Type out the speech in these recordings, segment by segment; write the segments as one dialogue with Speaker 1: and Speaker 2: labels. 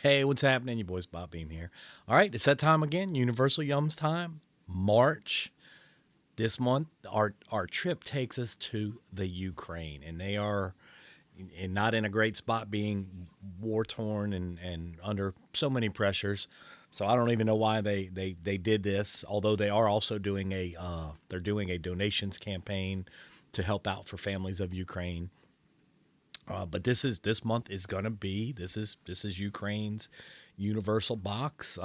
Speaker 1: Hey, what's happening? Your boy's Bob Beam here. All right, it's that time again. Universal Yums time. March this month. Our trip takes us to the Ukraine, and they are not in a great spot, being war torn and under so many pressures. So I don't even know why they did this. Although they are also doing they're doing a donations campaign to help out for families of Ukraine. But this month is gonna be this is Ukraine's universal box.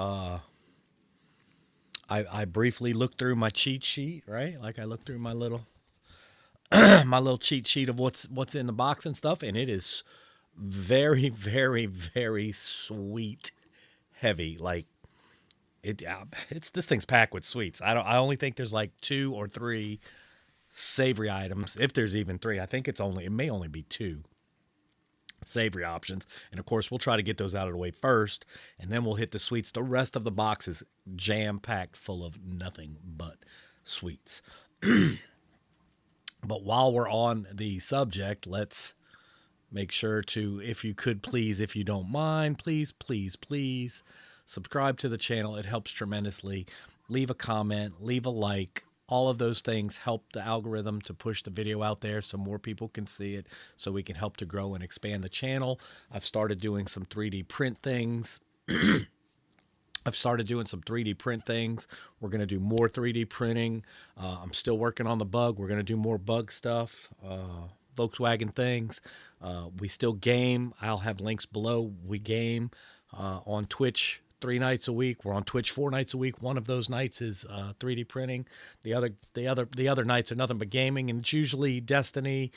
Speaker 1: I briefly looked through my cheat sheet, right? Like I looked through my little my little cheat sheet of what's in the box and stuff, and it is very very sweet heavy. Like it's this thing's packed with sweets. I only think there's like two or three savory items, if there's even three. I think it may only be two savory options. And of course, we'll try to get those out of the way first, and then we'll hit the sweets. The rest of the box is jam packed full of nothing but sweets. But while we're on the subject, let's make sure to, if you could please, if you don't mind, please subscribe to the channel. It helps tremendously. Leave a comment, leave a like. All of those things help the algorithm to push the video out there so more people can see it, so we can help to grow and expand the channel. I've started doing some 3D print things. I've started doing some 3D print things. We're going to do more 3D printing. I'm still working on the bug. We're going to do more bug stuff, Volkswagen things. We still game. I'll have links below. We game on Twitch 3 nights a week. We're on Twitch 4 nights a week. One of those nights is 3D printing. The other nights are nothing but gaming, and it's usually Destiny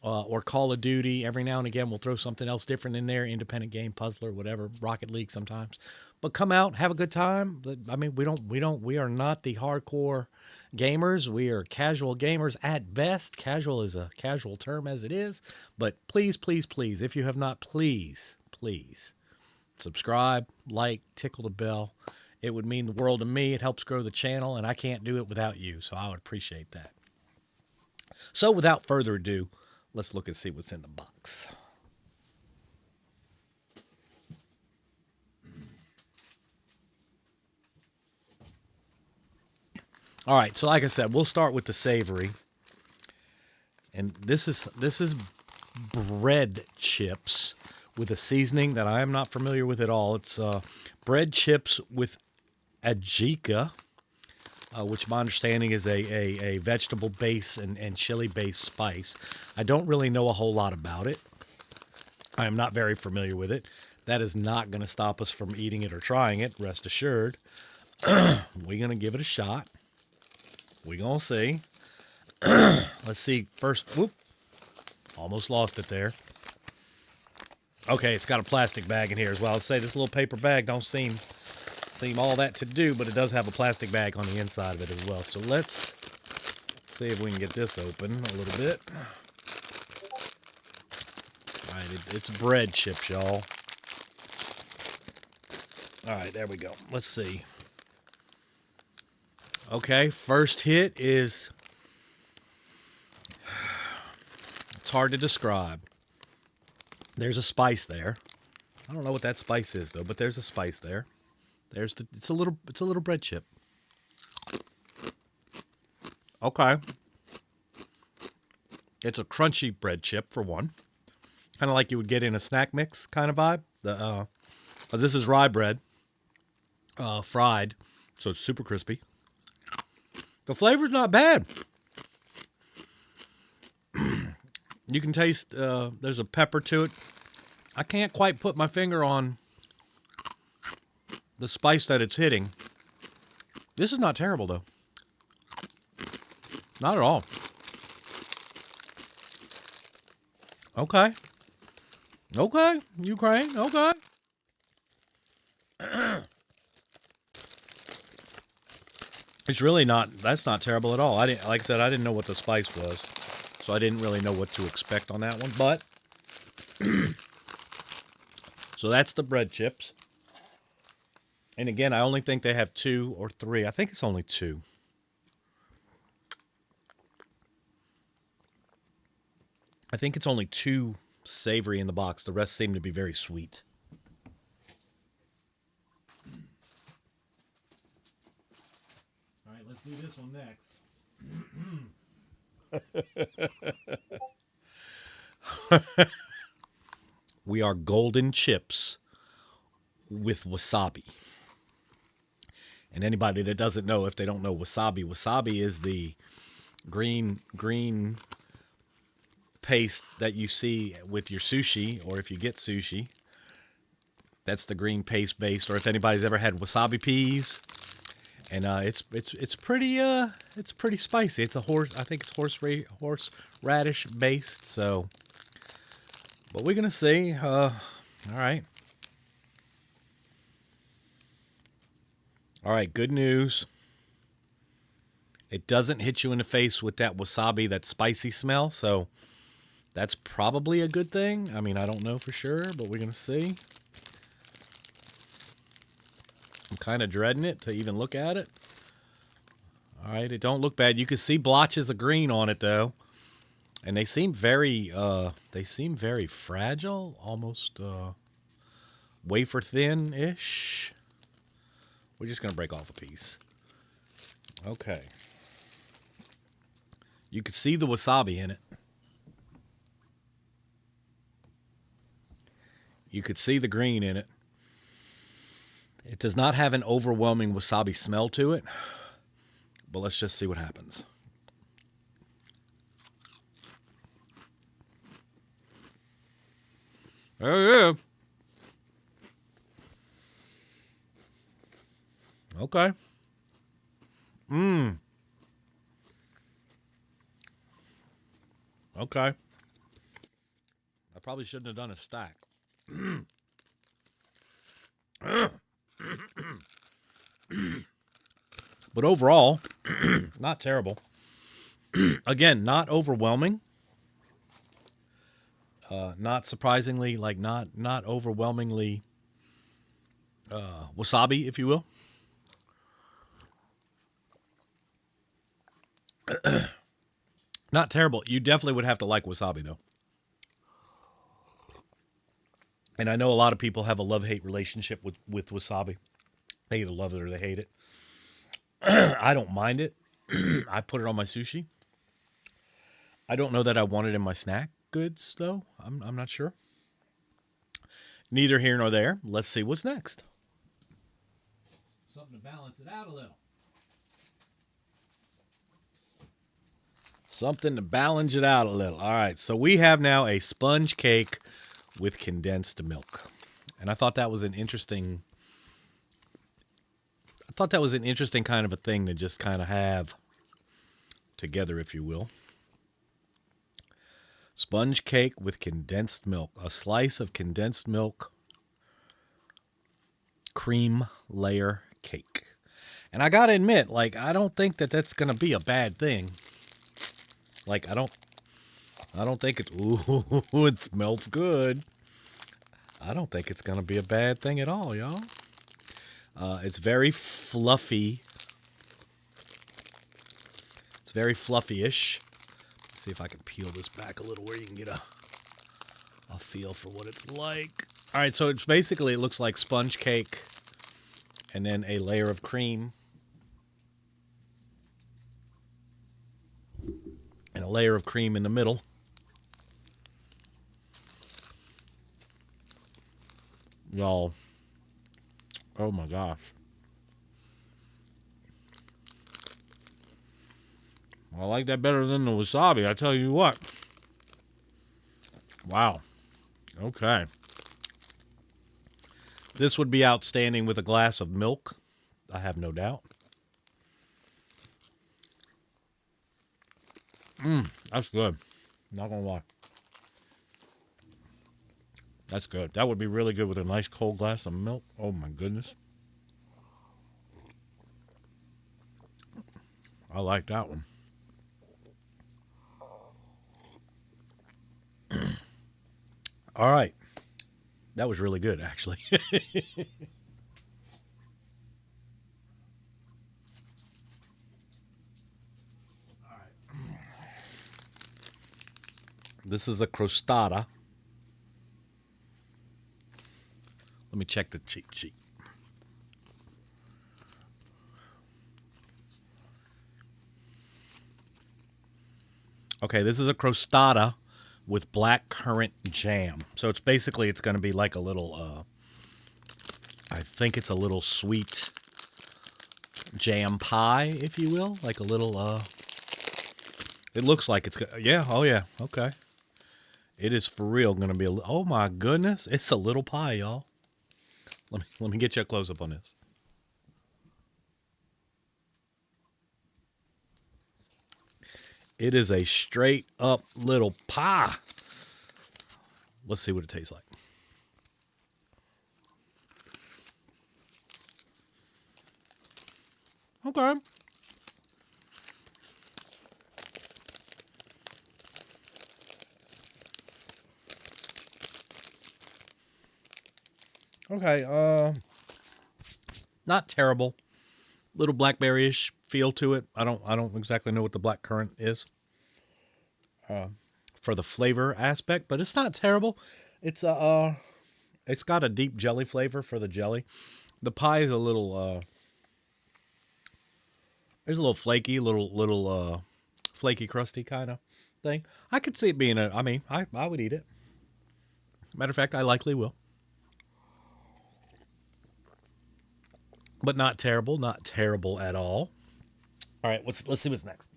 Speaker 1: or Call of Duty. Every now and again, we'll throw something else different in there, independent game, puzzler, whatever, Rocket League sometimes. But come out, have a good time. I mean, we are not the hardcore gamers. We are casual gamers at best. Casual is a casual term as it is. But please, if you have not, please subscribe, like, tickle the bell. It would mean the world to me. It helps grow the channel, and I can't do it without you. So I would appreciate that. So without further ado, let's look and see what's in the box. All right, so like I said, we'll start with the savory. And this is bread chips with a seasoning that I am not familiar with at all. It's bread chips with ajika, which my understanding is a vegetable base and chili based spice. I don't really know a whole lot about it. I am not very familiar with it. That is not going to stop us from eating it or trying it, rest assured. We're going to give it a shot. We're going to see. Let's see. First, whoop, almost lost it there. Okay, it's got a plastic bag in here as well. I'll say this little paper bag don't seem all that to do, but it does have a plastic bag on the inside of it as well. So let's see if we can get this open a little bit. All right, it's bread chips, y'all. All right, there we go. Let's see. Okay, first hit is, it's hard to describe. There's a spice there. I don't know what that spice is though, but there's a spice there. It's a little bread chip. Okay. It's a crunchy bread chip for one. Kind of like you would get in a snack mix kind of vibe. This is rye bread, fried, so it's super crispy. The flavor's not bad. You can taste there's a pepper to it. I can't quite put my finger on the spice that it's hitting. This is not terrible though. Not at all. Okay. Okay. Ukraine. Okay. It's really not, that's not terrible at all. Like I said, I didn't know what the spice was. So I didn't really know what to expect on that one, but so that's the bread chips. And again, I only think they have two or three. I think it's only two. I think it's only two savory in the box. The rest seem to be very sweet. do this one next. We are golden chips with wasabi. And anybody that doesn't know, if they don't know wasabi, wasabi is the green paste that you see with your sushi, or if you get sushi, that's the green paste base. Or if anybody's ever had wasabi peas, and it's pretty spicy. It's a I think it's horseradish based. So, but we're gonna see. All right. All right, good news. It doesn't hit you in the face with that wasabi, that spicy smell, so that's probably a good thing. I mean, I don't know for sure, but we're going to see. I'm kind of dreading it to even look at it. All right, it don't look bad. You can see blotches of green on it, though. And they seem very fragile, almost wafer thin-ish. We're just going to break off a piece. Okay. You can see the wasabi in it. You could see the green in it. It does not have an overwhelming wasabi smell to it. But let's just see what happens. Oh, yeah. Okay. Okay. I probably shouldn't have done a stack. But overall, not terrible. Again, not overwhelming. Not surprisingly, like not overwhelmingly wasabi, if you will. Not terrible. You definitely would have to like wasabi, though. And I know a lot of people have a love-hate relationship with wasabi. They either love it or they hate it. I don't mind it. I put it on my sushi. I don't know that I want it in my snack goods, though. I'm not sure. Neither here nor there. Let's see what's next. Something to balance it out a little. Something to balance it out a little. All right, so we have now a sponge cake with condensed milk. And I thought that was an interesting kind of a thing to just kind of have together, if you will. Sponge cake with condensed milk. A slice of condensed milk cream layer cake. And I got to admit, like, I don't think that that's going to be a bad thing. Like, I don't think it's, ooh, it smells good. I don't think it's going to be a bad thing at all, y'all. It's very fluffy. It's very fluffy-ish. Let's see if I can peel this back a little where you can get a feel for what it's like. All right, so it's basically, it looks like sponge cake and then a layer of cream and a layer of cream in the middle. Y'all, oh my gosh. I like that better than the wasabi, I tell you what. Wow. Okay. This would be outstanding with a glass of milk, I have no doubt. That's good. Not gonna lie. That's good. That would be really good with a nice cold glass of milk. Oh my goodness. I like that one. All right. That was really good, actually. This is a crostata. Let me check the cheat sheet. Okay, this is a crostata with black currant jam. So it's basically, it's going to be like a little, I think it's a little sweet jam pie, if you will. Like a little, it looks like it's, yeah, oh yeah, okay. It is for real going to be, oh my goodness, it's a little pie, y'all. Let me get you a close-up on this. It is a straight up little pie. Let's see what it tastes like. Okay. Okay, not terrible. Little blackberry-ish feel to it. I don't exactly know what the black currant is for the flavor aspect, but it's not terrible. It's it's got a deep jelly flavor for the jelly. The pie is a little it's a little flaky, little flaky, crusty kind of thing. I could see it being I mean, I would eat it. Matter of fact, I likely will. But not terrible at all. All right, let's see what's next.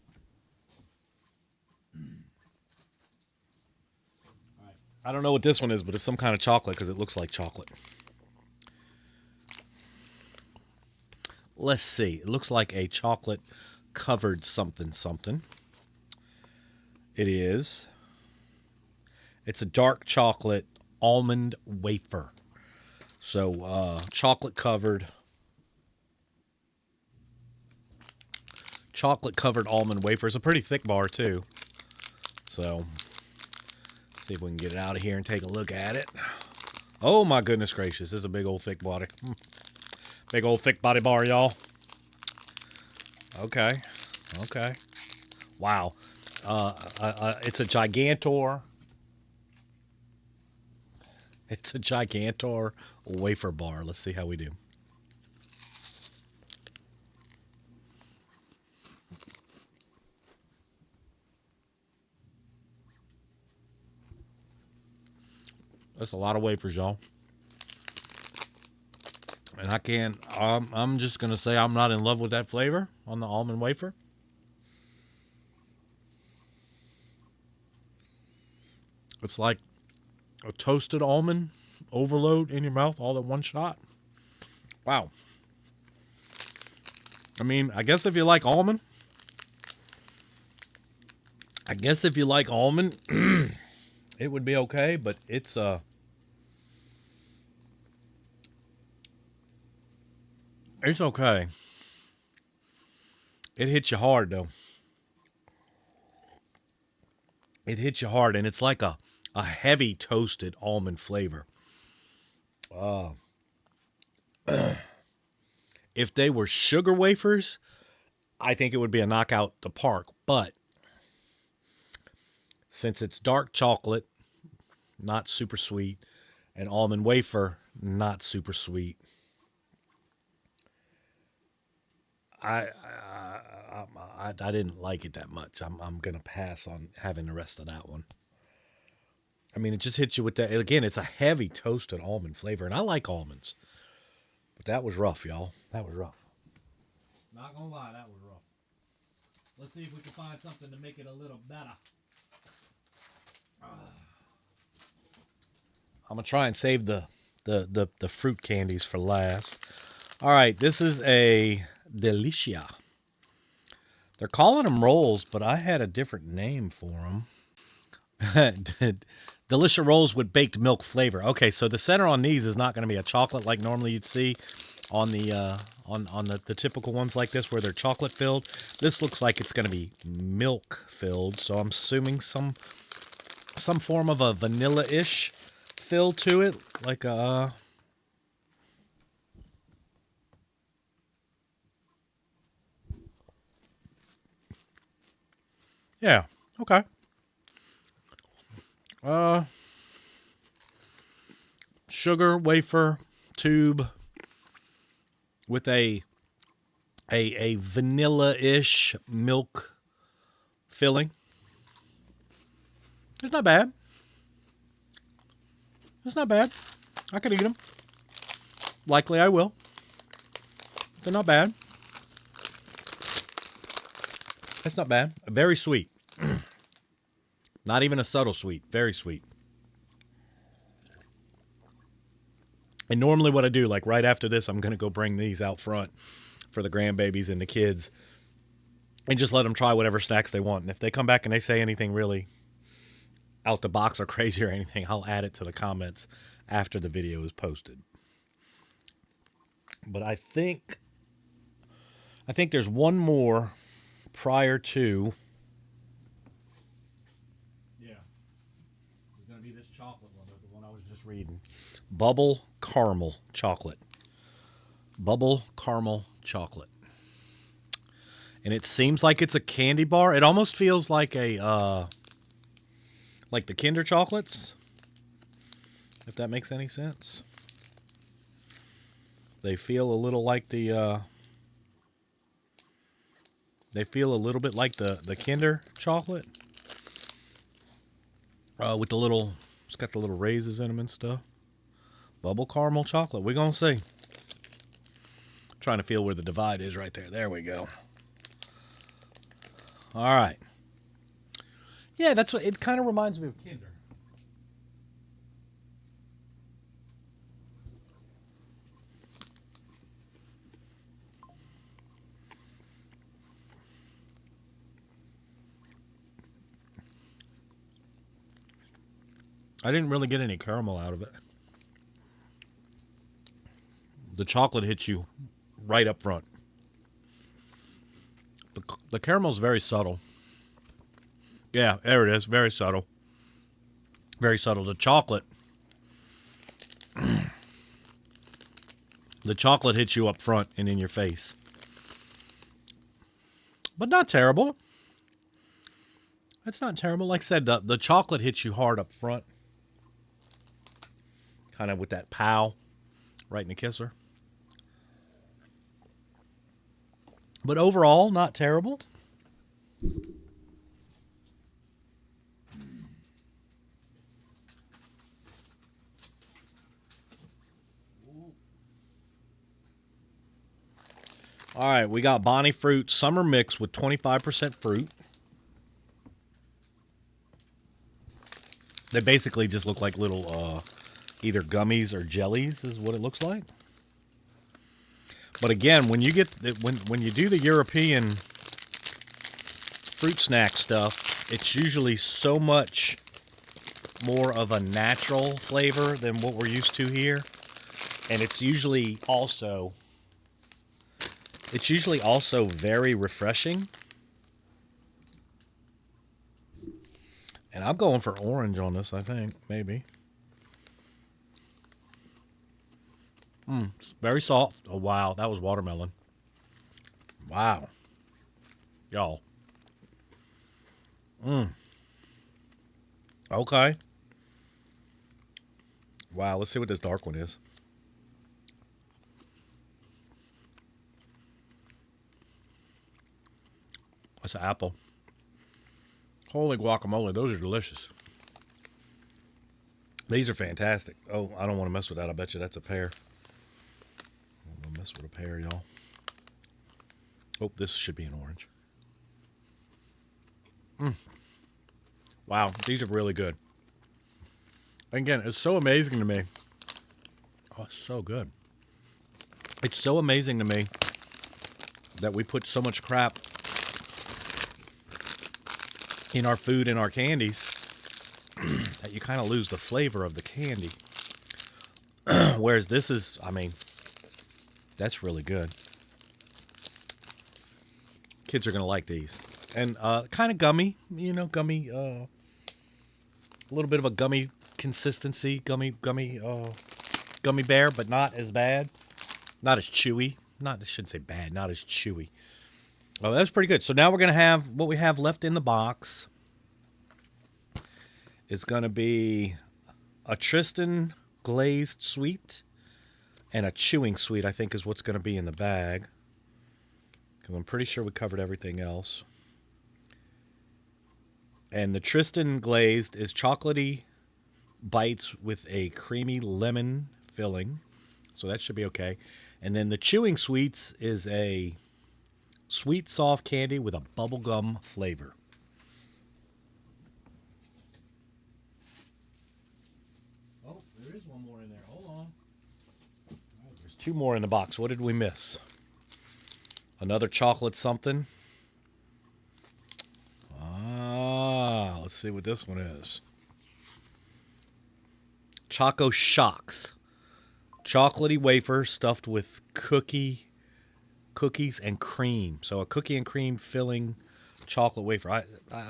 Speaker 1: I don't know what this one is, but it's some kind of chocolate because it looks like chocolate. Let's see. It looks like a chocolate covered something something. It is. It's a dark chocolate almond wafer. So chocolate covered almond wafer. It's a pretty thick bar too. So see if we can get it out of here and take a look at it. Oh my goodness gracious. This is a big old thick body. Big old thick body bar, y'all. Okay. Okay. Wow. It's a Gigantor. It's a Gigantor wafer bar. Let's see how we do. That's a lot of wafers, y'all. And I can't, I'm just going to say I'm not in love with that flavor on the almond wafer. It's like a toasted almond overload in your mouth all at one shot. Wow. I mean, I guess if you like almond, it would be okay, but it's okay. It hits you hard though. It hits you hard, and it's like a heavy toasted almond flavor. If they were sugar wafers, I think it would be a knockout the park. But since it's dark chocolate, not super sweet, and almond wafer, not super sweet, I didn't like it that much. I'm gonna pass on having the rest of that one. I mean, it just hits you with that. Again, it's a heavy toasted almond flavor, and I like almonds. But that was rough, y'all. That was rough. Not gonna lie, that was rough. Let's see if we can find something to make it a little better. I'm gonna try and save the fruit candies for last. All right, this is a Delicia. They're calling them rolls, but I had a different name for them. Delicia rolls with baked milk flavor. Okay, so the center on these is not going to be a chocolate like normally you'd see on the on the typical ones like this where they're chocolate filled. This looks like it's going to be milk filled, so I'm assuming some form of a vanilla-ish feel to it, like a yeah, okay. Sugar wafer tube with a vanilla-ish milk filling. It's not bad. It's not bad. I could eat them. Likely I will. They're not bad. It's not bad. Very sweet. Not even a subtle sweet. Very sweet. And normally what I do, like right after this, I'm going to go bring these out front for the grandbabies and the kids and just let them try whatever snacks they want. And if they come back and they say anything really out the box or crazy or anything, I'll add it to the comments after the video is posted. But I think there's one more prior to. Yeah. It's going to be this chocolate one, the one I was just reading. Bubble caramel chocolate. Bubble caramel chocolate. And it seems like it's a candy bar. It almost feels like a like the Kinder chocolates, if that makes any sense. They feel a little like the they feel a little bit like the Kinder chocolate. With the little, it's got the little raisins in them and stuff. Bubble caramel chocolate. We're going to see. Trying to feel where the divide is right there. There we go. All right. Yeah, that's what it kind of reminds me of Kinder. I didn't really get any caramel out of it. The chocolate hits you right up front. The caramel's very subtle. Yeah, there it is. Very subtle. Very subtle. The chocolate hits you up front and in your face. But not terrible. That's not terrible. Like I said, the chocolate hits you hard up front. Kind of with that pow right in the kisser. But overall, not terrible. All right, we got Bonnie Fruit Summer Mix with 25% fruit. They basically just look like little either gummies or jellies is what it looks like. But again, when you get when you do the European fruit snack stuff, it's usually so much more of a natural flavor than what we're used to here. And it's usually also very refreshing. And I'm going for orange on this, I think, maybe. Very soft. Oh, wow. That was watermelon. Wow. Y'all. Okay. Wow. Let's see what this dark one is. That's an apple. Holy guacamole. Those are delicious. These are fantastic. Oh, I don't want to mess with that. I bet you that's a pear. Mess with a pear, y'all. Oh, this should be an orange. Wow, these are really good. Again, it's so amazing to me. Oh, it's so good. It's so amazing to me that we put so much crap in our food and our candies that you kind of lose the flavor of the candy. Whereas this is, I mean, that's really good. Kids are going to like these. And kind of gummy, gummy, a little bit of a gummy consistency, gummy bear, but not as bad. Not as chewy. I shouldn't say bad, not as chewy. Oh, that's pretty good. So now we're going to have what we have left in the box is going to be a Tristan glazed sweet and a chewing sweet, I think, is what's going to be in the bag. Because I'm pretty sure we covered everything else. And the Tristan glazed is chocolatey bites with a creamy lemon filling. So that should be okay. And then the Chewing Sweets is a sweet, soft candy with a bubblegum flavor. Oh, there is one more in there. Hold on. There's two more in the box. What did we miss? Another chocolate something. Ah, let's see what this one is. Choco Shocks. Chocolatey wafer stuffed with cookies and cream. So a cookie and cream filling chocolate wafer. I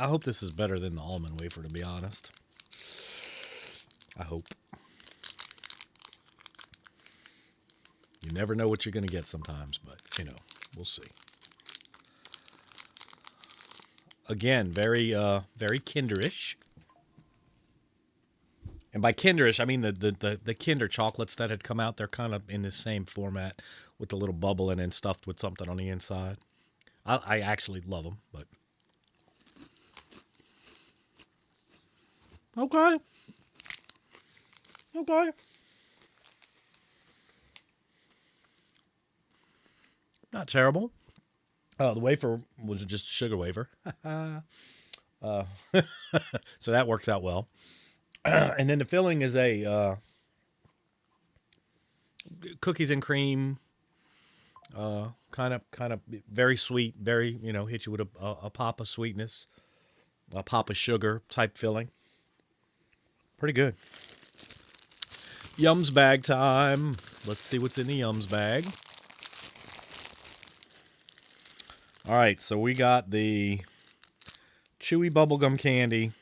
Speaker 1: hope this is better than the almond wafer, to be honest. I hope. You never know what you're going to get sometimes, but, you know, we'll see. Again, very Kinderish. And by Kinderish, I mean the Kinder chocolates that had come out. They're kind of in this same format with the little bubble in and stuffed with something on the inside. I actually love them, but okay. Not terrible. The wafer was just a sugar wafer. So that works out well. And then the filling is a cookies and cream, kind of very sweet, very, hit you with a pop of sweetness, a pop of sugar type filling. Pretty good. Yums bag time. Let's see what's in the Yums bag. All right, so we got the chewy bubblegum candy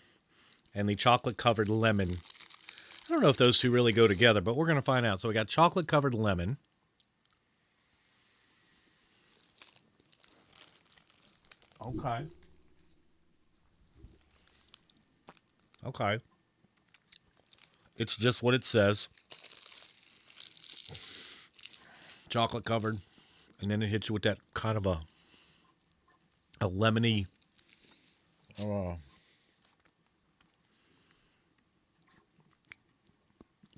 Speaker 1: and the chocolate-covered lemon. I don't know if those two really go together, but we're going to find out. So we got chocolate-covered lemon. Okay. It's just what it says. Chocolate-covered. And then it hits you with that kind of a lemony...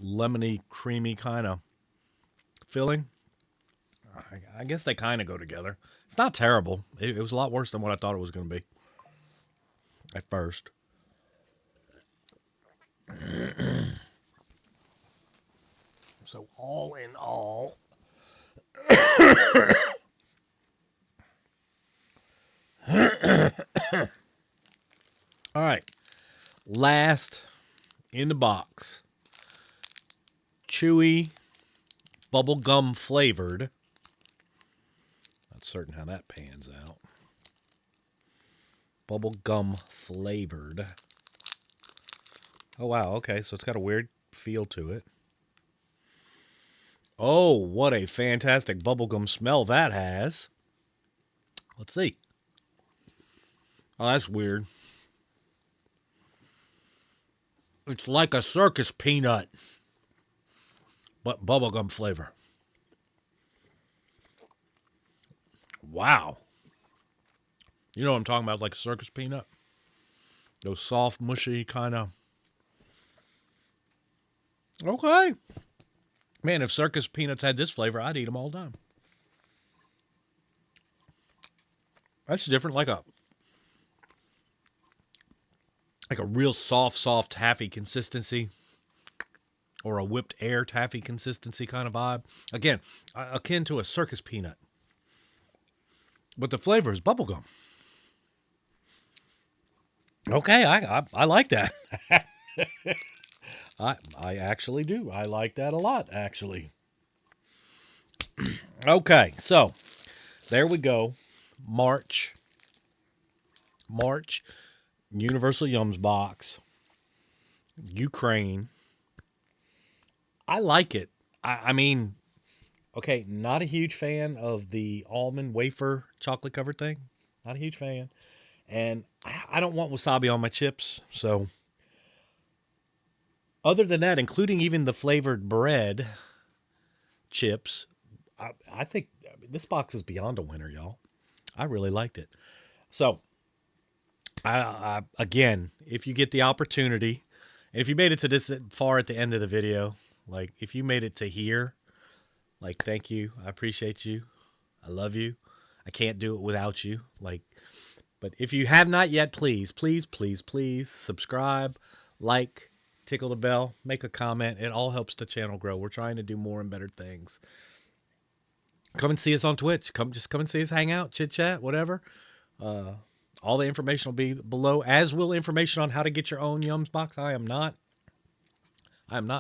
Speaker 1: lemony, creamy kind of filling. I guess they kind of go together. It's not terrible. It was a lot worse than what I thought it was going to be at first. So all in all, all right, last in the box, chewy, bubblegum flavored. Not certain how that pans out. Bubblegum flavored. Oh, wow. Okay, so it's got a weird feel to it. Oh, what a fantastic bubblegum smell that has. Let's see. Oh, that's weird. It's like a circus peanut, but bubblegum flavor. Wow. You know what I'm talking about, like a circus peanut? Those soft, mushy kind of... Okay. Man, if circus peanuts had this flavor, I'd eat them all the time. That's different, like a real soft taffy consistency, or a whipped air taffy consistency kind of vibe. Again, akin to a circus peanut. But the flavor is bubblegum. Okay, I like that. I actually do. I like that a lot, actually. Okay, so there we go. March, Universal Yums box, Ukraine. I like it. I mean, okay, not a huge fan of the almond wafer chocolate covered thing. Not a huge fan. And I don't want wasabi on my chips, so... Other than that, including even the flavored bread chips, I think this box is beyond a winner, y'all. I really liked it. So, Again, if you get the opportunity, and if you made it to this far at the end of the video, like if you made it to here, like thank you. I appreciate you. I love you. I can't do it without you. Like, but if you have not yet, please, please, please, please subscribe, like, tickle the bell, make a comment. It all helps the channel grow. We're trying to do more and better things. Come and see us on Twitch. Come and see us hang out, chit chat, whatever. All the information will be below, as will information on how to get your own Yums box. I am not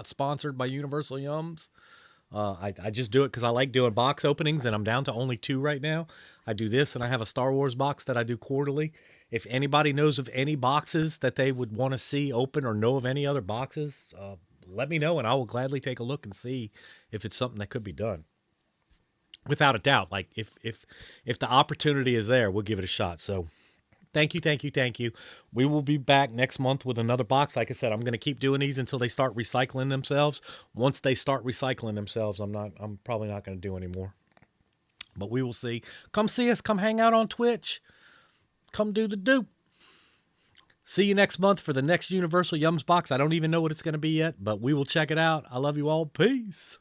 Speaker 1: sponsored by Universal Yums. I just do it because I like doing box openings, and I'm down to only 2 right now. I do this, and I have a Star Wars box that I do quarterly. If anybody knows of any boxes that they would want to see open or know of any other boxes, let me know, and I will gladly take a look and see if it's something that could be done. Without a doubt, like if the opportunity is there, we'll give it a shot. So thank you, thank you, thank you. We will be back next month with another box. Like I said, I'm going to keep doing these until they start recycling themselves. Once they start recycling themselves, I'm probably not going to do any more. But we will see. Come see us. Come hang out on Twitch. Come do the dope. See you next month for the next Universal Yums box. I don't even know what it's going to be yet, but we will check it out. I love you all. Peace.